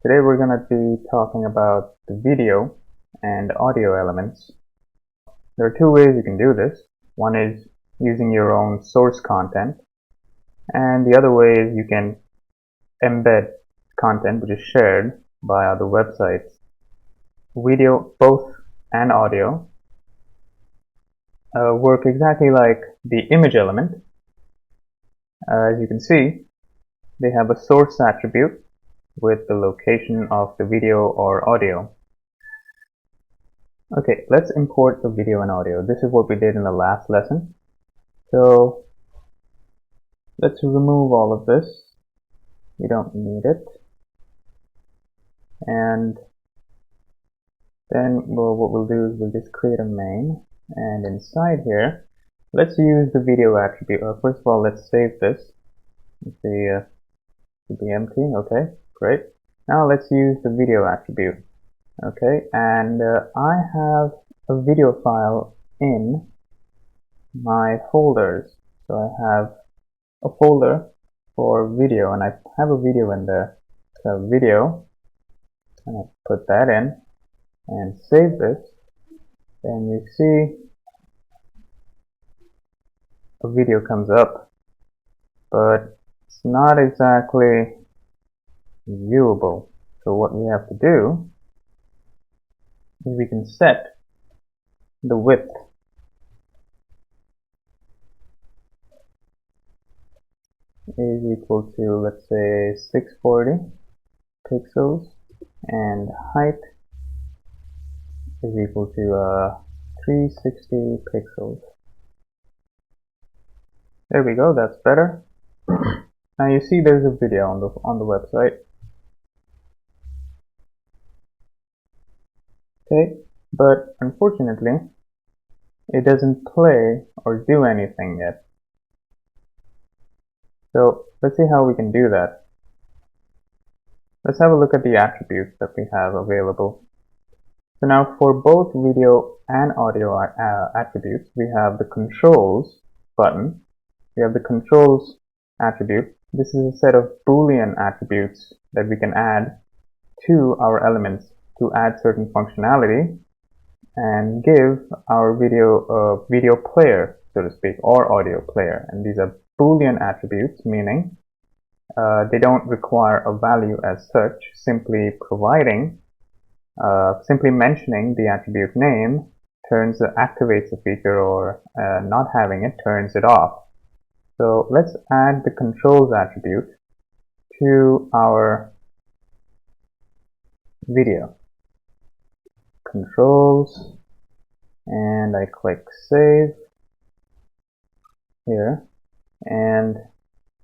Today we're going to be talking about the video and audio elements. There are two ways you can do this. One is using your own source content, and the other way is you can embed content which is shared by other websites. Video, both and audio, work exactly like the image element. As you can see, they have a source attribute with the location of the video or audio. Okay, let's import the video and audio. This is what we did in the last lesson. So let's remove all of this. We don't need it. And then what we'll do is we'll just create a main, and inside here let's use the video attribute. First of all, let's save this. Let's see, should be empty. Okay, great. Now let's use the video attribute. Okay, and I have a video file in my folders. So I have a folder for video, and I have a video in there. So video, and I put that in and save this. Then you see a video comes up, but it's not exactly viewable. So what we have to do is we can set the width is equal to, let's say, 640 pixels, and height is equal to 360 pixels. There we go, that's better. Now you see there's a video on the website. Okay, but unfortunately it doesn't play or do anything yet. So let's see how we can do that. Let's have a look at the attributes that we have available. So now for both video and audio attributes, we have the controls button. We have the controls attribute. This is a set of Boolean attributes that we can add to our elements to add certain functionality and give our video a video player, so to speak, or audio player. And these are Boolean attributes, meaning they don't require a value as such. Simply mentioning the attribute name activates a feature, or not having it turns it off. So let's add the controls attribute to our video. Controls, and I click save here, and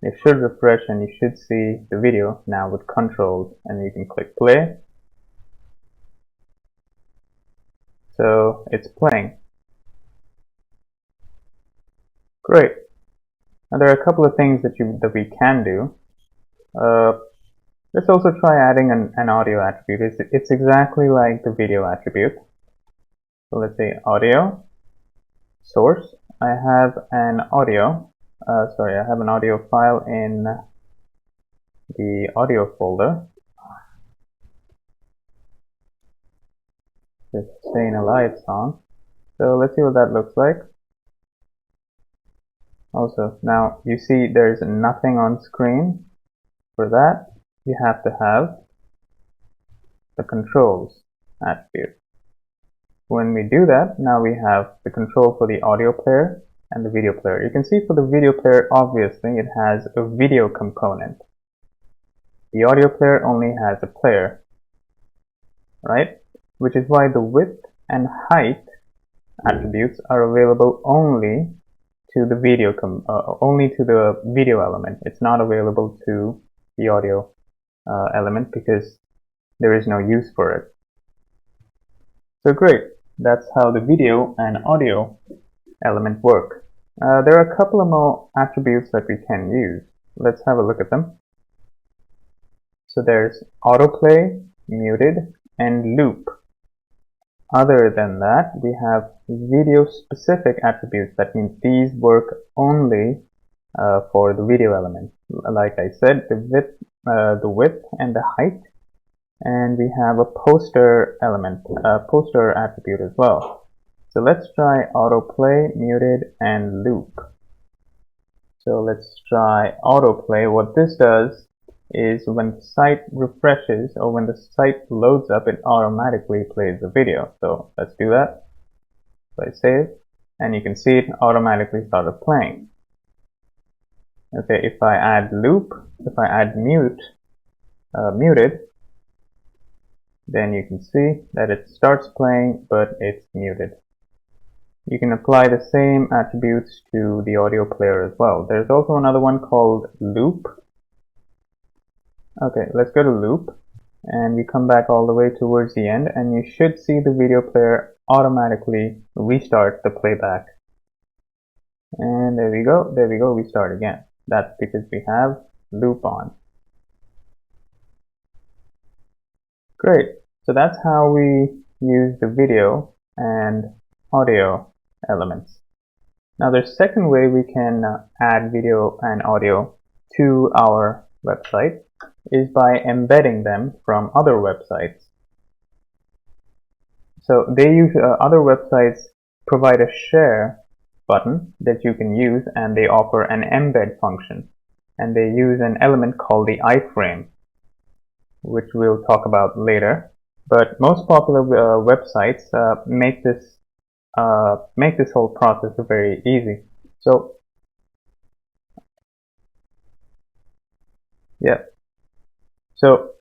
it should refresh and you should see the video now with controls, and you can click play. So it's playing. Great. Now there are a couple of things that we can do. Let's also try adding an audio attribute. It's exactly like the video attribute. So let's say audio source. I have an audio. I have an audio file in the audio folder. Just Staying Alive song. So let's see what that looks like. Also, now you see there's nothing on screen. For that, you have to have the controls attribute. When we do that, now we have the control for the audio player and the video player. You can see for the video player, obviously, it has a video component. The audio player only has a player, right? Which is why the width and height attributes are available only to the video element. It's not available to the audio element because there is no use for it. So great, that's how the video and audio element work. There are a couple of more attributes that we can use. Let's have a look at them. So there's autoplay, muted, and loop. Other than that, we have video specific attributes. That means these work only for the video element. Like I said, the width and the height and we have a poster element, a poster attribute as well. So let's try autoplay, muted, and loop. So let's try autoplay. What this does is when the site refreshes or when the site loads up, it automatically plays the video. So let's do that. So I save, and you can see it automatically started playing. Okay, if I add loop, if I add muted, then you can see that it starts playing, but it's muted. You can apply the same attributes to the audio player as well. There's also another one called loop. Okay, let's go to loop, and we come back all the way towards the end, and you should see the video player automatically restart the playback. And there we go, we start again. That's because we have loop on. Great, so that's how we use the video and audio elements. Now the second way we can add video and audio to our website is by embedding them from other websites. So they use other websites provide a share button that you can use, and they offer an embed function, and they use an element called the iframe, which we'll talk about later. But most popular websites make this whole process very easy. So yeah, so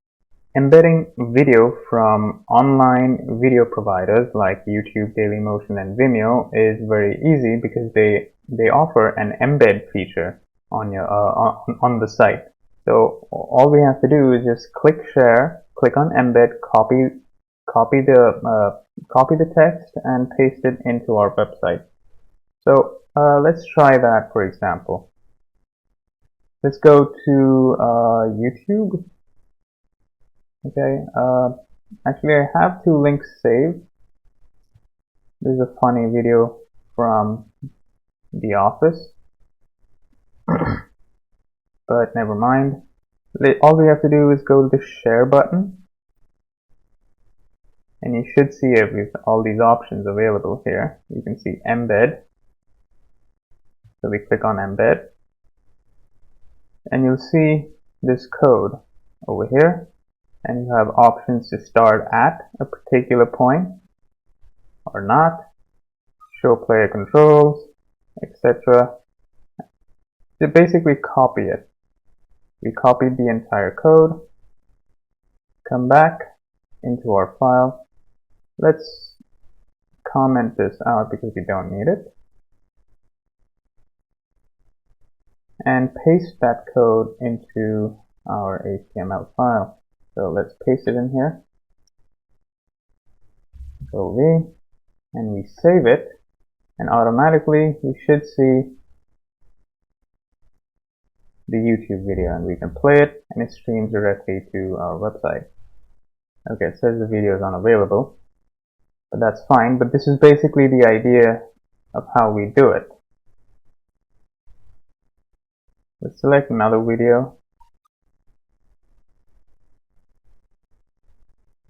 embedding video from online video providers like YouTube, Dailymotion, and Vimeo is very easy because they offer an embed feature on your on the site. So all we have to do is just click share, click on embed, copy the text, and paste it into our website. So let's try that. For example, let's go to YouTube. Okay, actually I have two links saved. This is a funny video from The Office, but never mind. All we have to do is go to the share button, and you should see all these options available here. You can see embed, so we click on embed, and you'll see this code over here, and you have options to start at a particular point or not, show player controls, etc. To basically copy it. We copied the entire code, come back into our file. Let's comment this out because we don't need it, and paste that code into our HTML file. So let's paste it in here. Control V, and we save it, and automatically we should see the YouTube video, and we can play it, and it streams directly to our website. Okay, it says the video is unavailable, but that's fine. But this is basically the idea of how we do it. Let's select another video.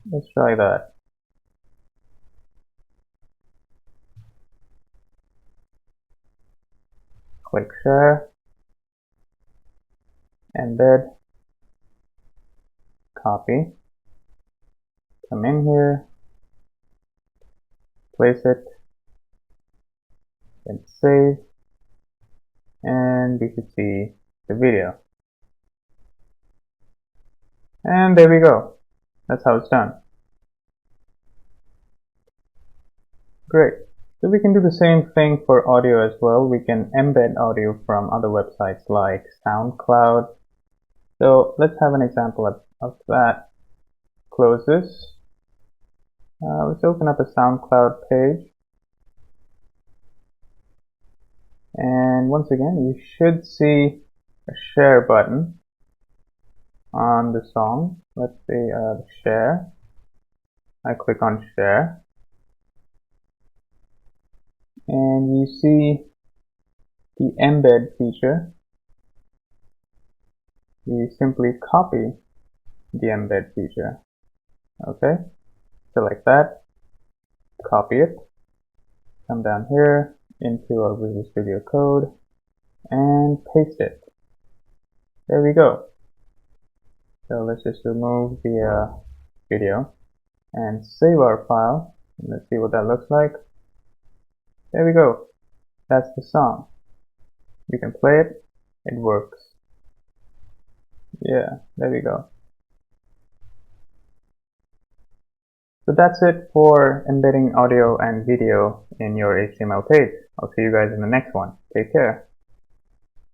Let's try that. Click share, embed, copy, come in here, place it, then save, and we should see the video. And there we go. That's how it's done. Great. So we can do the same thing for audio as well. We can embed audio from other websites like SoundCloud. So let's have an example of that. Close this. Let's open up a SoundCloud page. And once again, you should see a share button on the song. Let's say share. I click on share. And you see the embed feature. You simply copy the embed feature. Okay, select that, copy it, come down here into our Visual Studio Code and paste it. There we go. So let's just remove the video and save our file. Let's see what that looks like. There we go. That's the song. You can play it. It works. Yeah, there we go. So that's it for embedding audio and video in your HTML page. I'll see you guys in the next one. Take care.